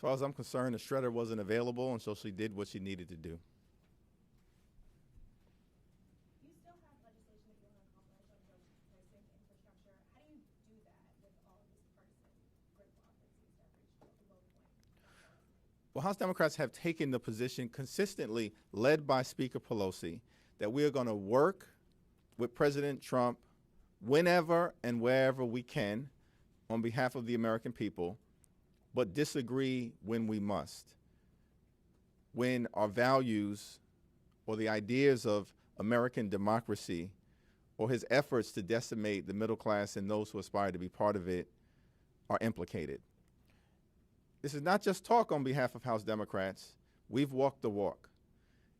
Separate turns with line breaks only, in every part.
As far as I'm concerned, the shredder wasn't available, and so she did what she needed to do.
You still have legislation that you want to accomplish on drug pricing infrastructure. How do you do that with all of this partisan gridlock that seems to have reached a low point?
Well, House Democrats have taken the position consistently, led by Speaker Pelosi, that we are going to work with President Trump whenever and wherever we can on behalf of the American people, but disagree when we must. When our values or the ideas of American democracy or his efforts to decimate the middle class and those who aspire to be part of it are implicated. This is not just talk on behalf of House Democrats. We've walked the walk.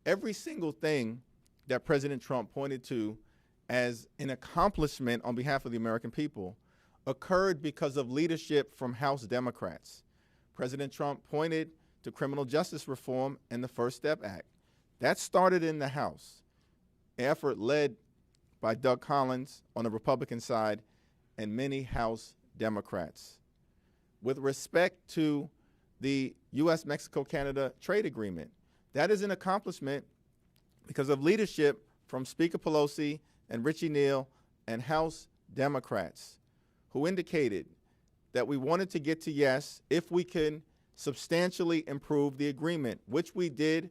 Every single thing that President Trump pointed to as an accomplishment on behalf of the American people occurred because of leadership from House Democrats. President Trump pointed to criminal justice reform and the First Step Act. That started in the House, an effort led by Doug Collins on the Republican side and many House Democrats. With respect to the U.S.-Mexico-Canada trade agreement, that is an accomplishment because of leadership from Speaker Pelosi and Richie Neal and House Democrats, who indicated that we wanted to get to yes if we can substantially improve the agreement, which we did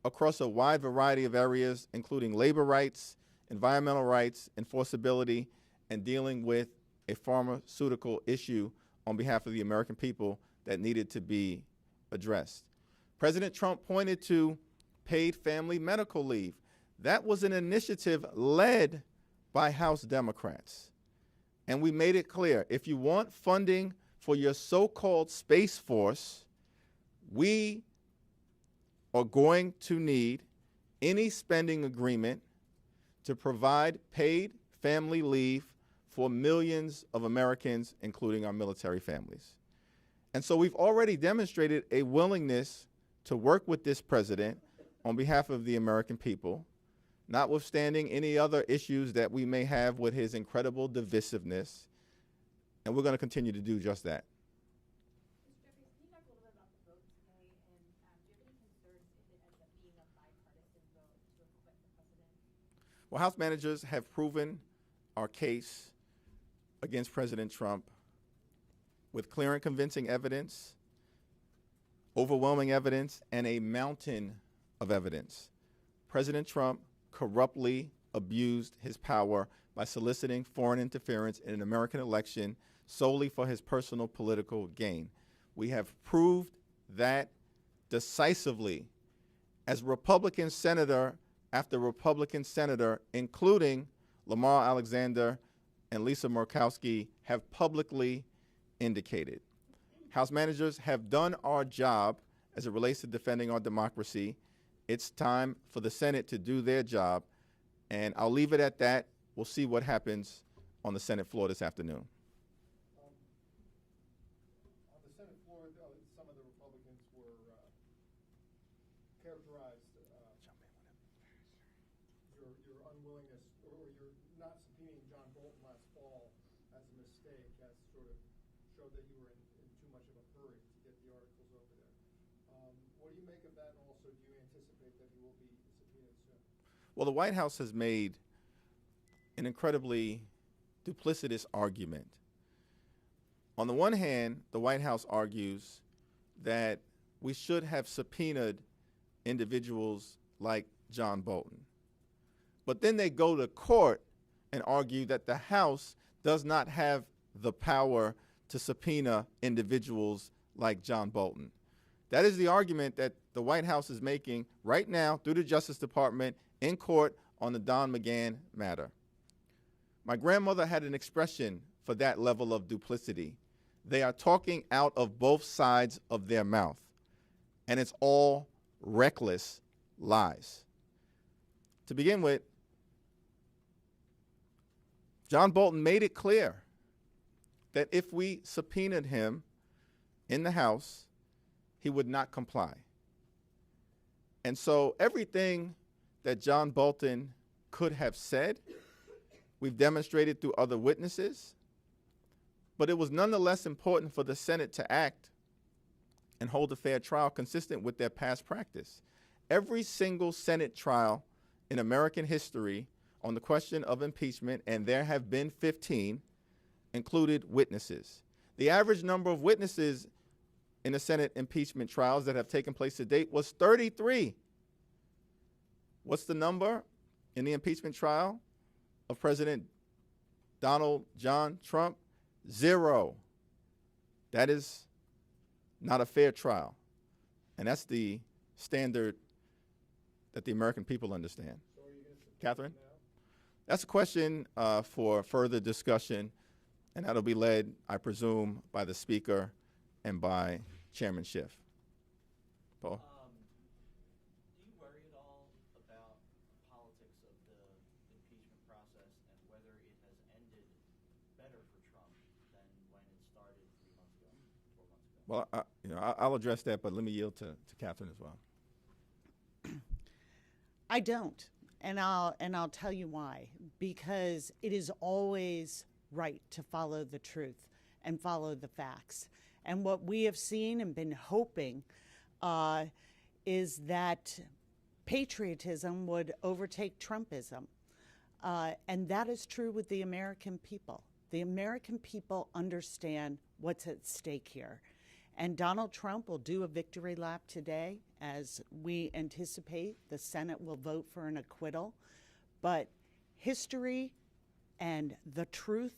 across a wide variety of areas, including labor rights, environmental rights, enforceability, and dealing with a pharmaceutical issue on behalf of the American people that needed to be addressed. President Trump pointed to paid family medical leave. That was an initiative led by House Democrats. And we made it clear, if you want funding for your so-called Space Force, we are going to need any spending agreement to provide paid family leave for millions of Americans, including our military families. And so we've already demonstrated a willingness to work with this president on behalf of the American people, notwithstanding any other issues that we may have with his incredible divisiveness, and we're going to continue to do just that.
Mr. Jeffries, can you talk a little bit about the vote today, and do you have any concerns if it ends up being a bipartisan vote to acquit the president?
Well, House managers have proven our case against President Trump with clear and convincing evidence, overwhelming evidence, and a mountain of evidence. President Trump corruptly abused his power by soliciting foreign interference in an American election solely for his personal political gain. We have proved that decisively as Republican senator after Republican senator, including Lamar Alexander and Lisa Murkowski, have publicly indicated. House managers have done our job as it relates to defending our democracy. It's time for the Senate to do their job, and I'll leave it at that. We'll see what happens on the Senate floor this afternoon.
On the Senate floor, some of the Republicans were characterized your unwillingness, or your not subpoenaing John Bolton last fall as a mistake, as sort of showed that you were in too much of a hurry to get the articles over there. What do you make of that, and also do you anticipate that he will be subpoenaed soon?
Well, the White House has made an incredibly duplicitous argument. On the one hand, the White House argues that we should have subpoenaed individuals like John Bolton. But then they go to court and argue that the House does not have the power to subpoena individuals like John Bolton. That is the argument that the White House is making right now through the Justice Department in court on the Don McGahn matter. My grandmother had an expression for that level of duplicity. They are talking out of both sides of their mouth, and it's all reckless lies. To begin with, John Bolton made it clear that if we subpoenaed him in the House, he would not comply. And so everything that John Bolton could have said, we've demonstrated through other witnesses, but it was nonetheless important for the Senate to act and hold a fair trial consistent with their past practice. Every single Senate trial in American history on the question of impeachment, and there have been 15, included witnesses. The average number of witnesses in the Senate impeachment trials that have taken place to date was 33. What's the number in the impeachment trial of President Donald John Trump? 0. That is not a fair trial. And that's the standard that the American people understand.
So are you going to
Catherine?
now?
That's a question for further discussion, and that'll be led, I presume, by the Speaker and by Chairman Schiff. Paul?
Do you worry at all about politics of the impeachment process and whether it has ended better for Trump than when it started 3 months ago, 4 months ago?
Well, I'll address that, but let me yield to Catherine as well.
I don't, and I'll tell you why. Because it is always right to follow the truth and follow the facts. And what we have seen and been hoping is that patriotism would overtake Trumpism. And that is true with the American people. The American people understand what's at stake here. And Donald Trump will do a victory lap today, as we anticipate the Senate will vote for an acquittal. But history and the truth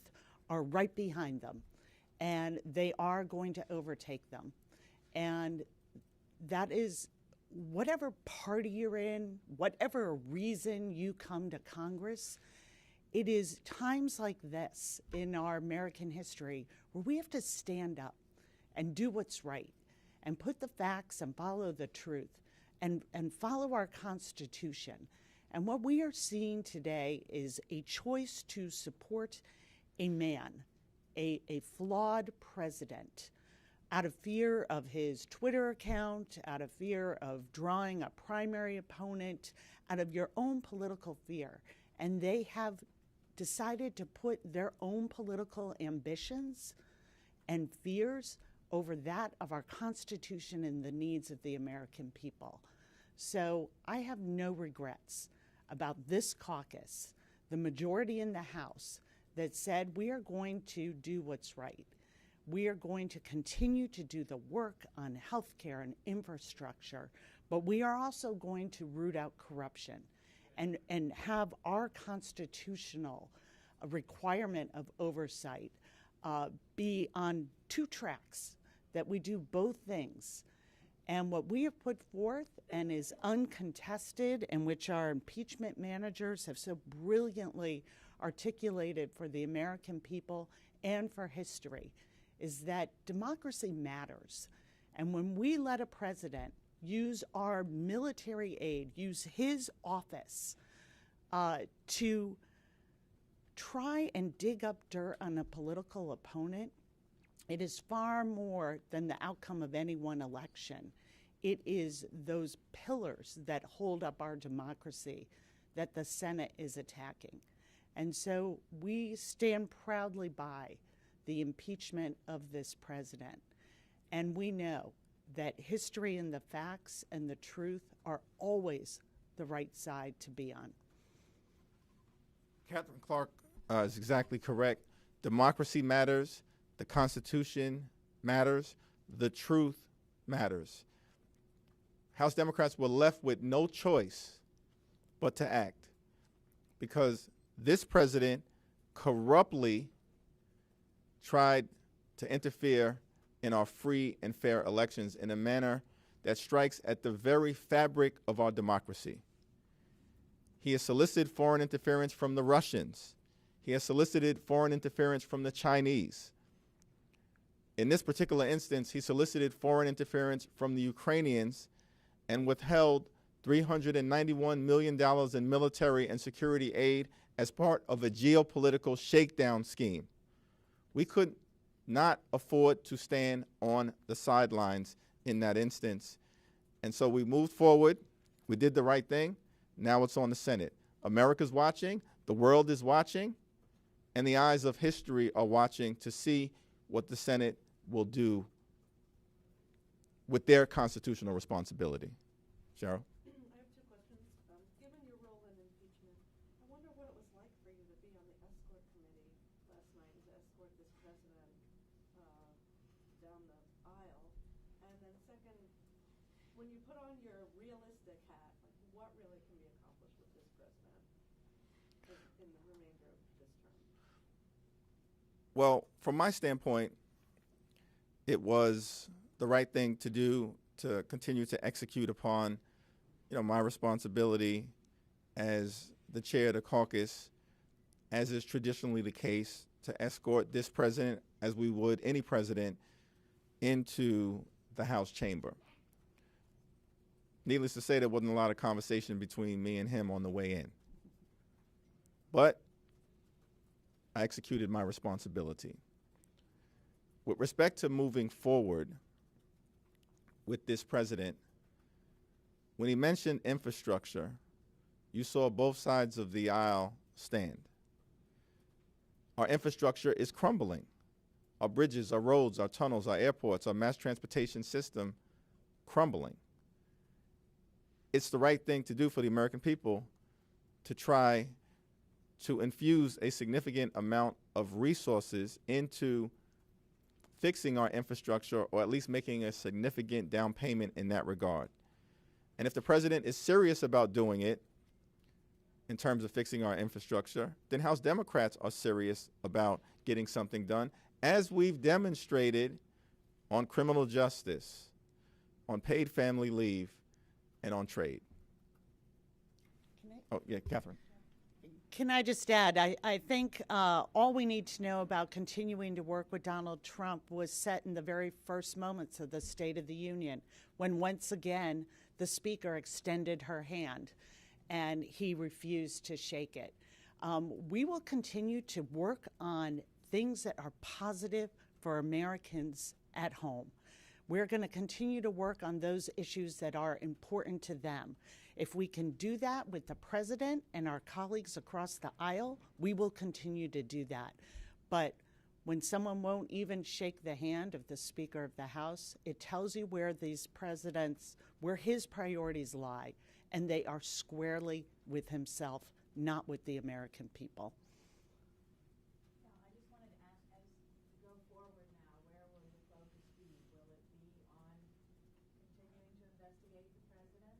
are right behind them, and they are going to overtake them. And that is, whatever party you're in, whatever reason you come to Congress, it is times like this in our American history where we have to stand up and do what's right and put the facts and follow the truth and follow our Constitution. And what we are seeing today is a choice to support a man, a flawed president, out of fear of his Twitter account, out of fear of drawing a primary opponent, out of your own political fear. And they have decided to put their own political ambitions and fears over that of our Constitution and the needs of the American people. So I have no regrets about this caucus, the majority in the House, that said we are going to do what's right. We are going to continue to do the work on health care and infrastructure, but we are also going to root out corruption and have our constitutional requirement of oversight be on 2 tracks, that we do both things. And what we have put forth and is uncontested, and which our impeachment managers have so brilliantly articulated for the American people and for history, is that democracy matters. And when we let a president use our military aid, use his office to try and dig up dirt on a political opponent, it is far more than the outcome of any one election. It is those pillars that hold up our democracy that the Senate is attacking. And so we stand proudly by the impeachment of this president. And we know that history and the facts and the truth are always the right side to be on.
Catherine Clark is exactly correct. Democracy matters. The Constitution matters. The truth matters. House Democrats were left with no choice but to act, because this president corruptly tried to interfere in our free and fair elections in a manner that strikes at the very fabric of our democracy. He has solicited foreign interference from the Russians. He has solicited foreign interference from the Chinese. In this particular instance, he solicited foreign interference from the Ukrainians and withheld $391 million in military and security aid as part of a geopolitical shakedown scheme. We could not afford to stand on the sidelines in that instance. And so we moved forward. We did the right thing. Now it's on the Senate. America's watching. The world is watching. And the eyes of history are watching to see what the Senate will do with their constitutional responsibility. Cheryl?
I have two questions. Given your role in impeachment, I wonder what it was like for you to be on the escort committee last night and to escort this president down the aisle. And then second, when you put on your realistic hat, like what really can be accomplished with this president in the remainder of this term?
Well, from my standpoint, it was the right thing to do to continue to execute upon, my responsibility as the chair of the caucus, as is traditionally the case, to escort this president, as we would any president, into the House chamber. Needless to say, there wasn't a lot of conversation between me and him on the way in. But I executed my responsibility. With respect to moving forward with this president, when he mentioned infrastructure, you saw both sides of the aisle stand. Our infrastructure is crumbling. Our bridges, our roads, our tunnels, our airports, our mass transportation system crumbling. It's the right thing to do for the American people to try to infuse a significant amount of resources into fixing our infrastructure, or at least making a significant down payment in that regard. And if the president is serious about doing it in terms of fixing our infrastructure, then House Democrats are serious about getting something done, as we've demonstrated on criminal justice, on paid family leave, and on trade. Oh, yeah, Catherine.
Can I just add, I think all we need to know about continuing to work with Donald Trump was set in the very first moments of the State of the Union, when once again the Speaker extended her hand and he refused to shake it. We will continue to work on things that are positive for Americans at home. We're going to continue to work on those issues that are important to them. If we can do that with the president and our colleagues across the aisle, we will continue to do that. But when someone won't even shake the hand of the Speaker of the House, it tells you where his priorities lie, and they are squarely with himself, not with the American people.
I just wanted to ask, as you go forward now, where will your focus be? Will it be on continuing to investigate the president,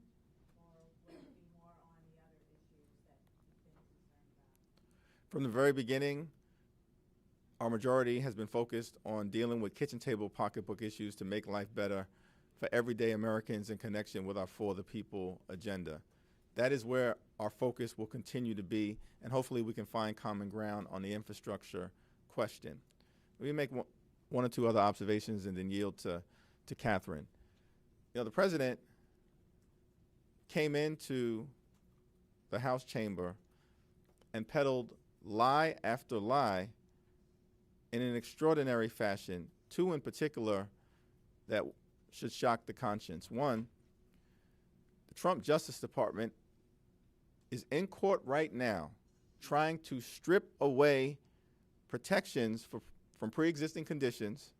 or will it be more on the other issues that you've been concerned about?
From the very beginning, our majority has been focused on dealing with kitchen table pocketbook issues to make life better for everyday Americans in connection with our For the People agenda. That is where our focus will continue to be, and hopefully we can find common ground on the infrastructure question. Let me make one or two other observations and then yield to Catherine. The president came into the House chamber and peddled lie after lie in an extraordinary fashion, two in particular that should shock the conscience. One, the Trump Justice Department is in court right now trying to strip away protections from pre-existing conditions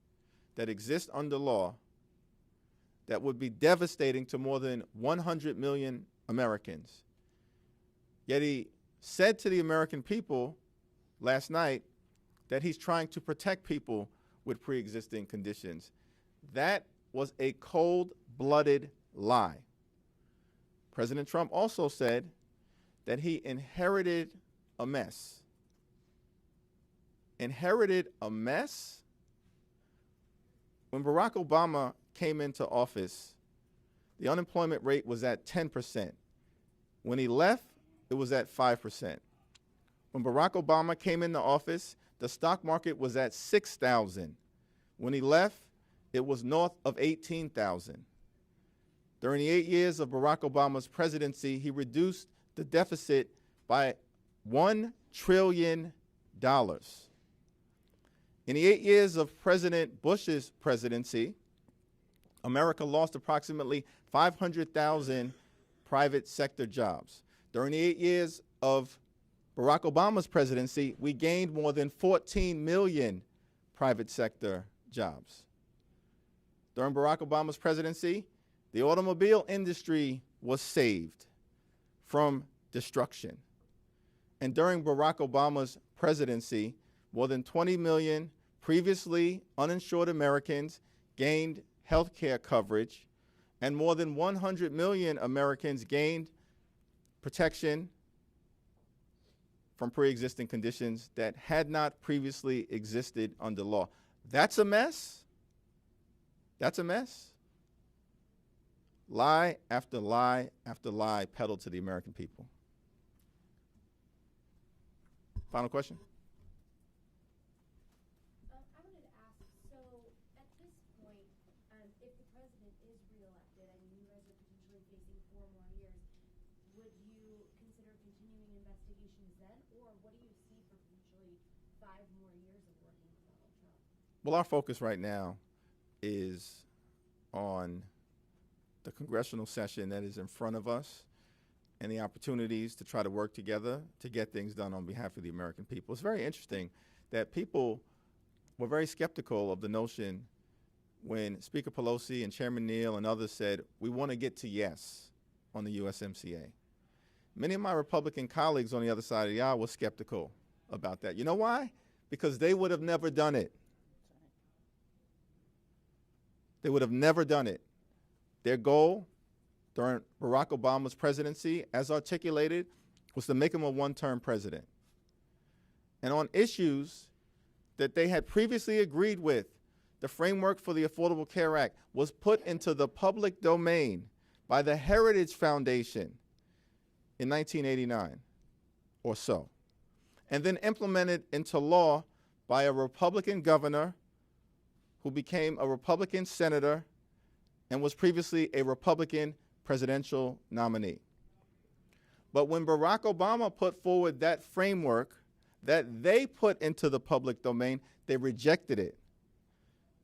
that exist under law that would be devastating to more than 100 million Americans. Yet he said to the American people last night that he's trying to protect people with pre-existing conditions. That was a cold-blooded lie. President Trump also said that he inherited a mess. Inherited a mess? When Barack Obama came into office, the unemployment rate was at 10%. When he left, it was at 5%. When Barack Obama came into office, the stock market was at 6,000. When he left, it was north of 18,000. During the 8 years of Barack Obama's presidency, he reduced the deficit by $1 trillion. In the 8 years of President Bush's presidency, America lost approximately 500,000 private sector jobs. During the 8 years of Barack Obama's presidency, we gained more than 14 million private sector jobs. During Barack Obama's presidency, the automobile industry was saved from destruction. And during Barack Obama's presidency, more than 20 million previously uninsured Americans gained health care coverage, and more than 100 million Americans gained protection from pre-existing conditions that had not previously existed under law. That's a mess. That's a mess. Lie after lie after lie peddled to the American people. Final question?
I wanted to ask, so at this point, if the president is reelected, I mean, you guys are potentially facing 4 more years, would you consider continuing investigations then, or what do you see for potentially 5 more years of working with Donald Trump?
Well, our focus right now is on the congressional session that is in front of us and the opportunities to try to work together to get things done on behalf of the American people. It's very interesting that people were very skeptical of the notion when Speaker Pelosi and Chairman Neal and others said, we want to get to yes on the USMCA. Many of my Republican colleagues on the other side of the aisle were skeptical about that. You know why? Because they would have never done it. They would have never done it. Their goal during Barack Obama's presidency, as articulated, was to make him a one-term president. And on issues that they had previously agreed with, the framework for the Affordable Care Act was put into the public domain by the Heritage Foundation in 1989 or so, and then implemented into law by a Republican governor who became a Republican senator and was previously a Republican presidential nominee. But when Barack Obama put forward that framework that they put into the public domain, they rejected it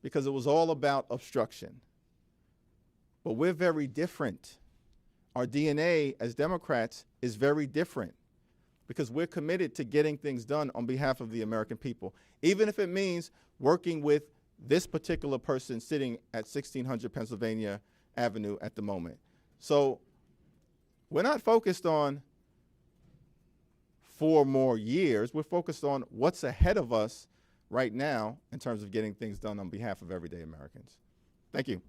because it was all about obstruction. But we're very different. Our DNA as Democrats is very different because we're committed to getting things done on behalf of the American people, even if it means working with this particular person sitting at 1600 Pennsylvania Avenue at the moment. So we're not focused on 4 more years. We're focused on what's ahead of us right now in terms of getting things done on behalf of everyday Americans. Thank you.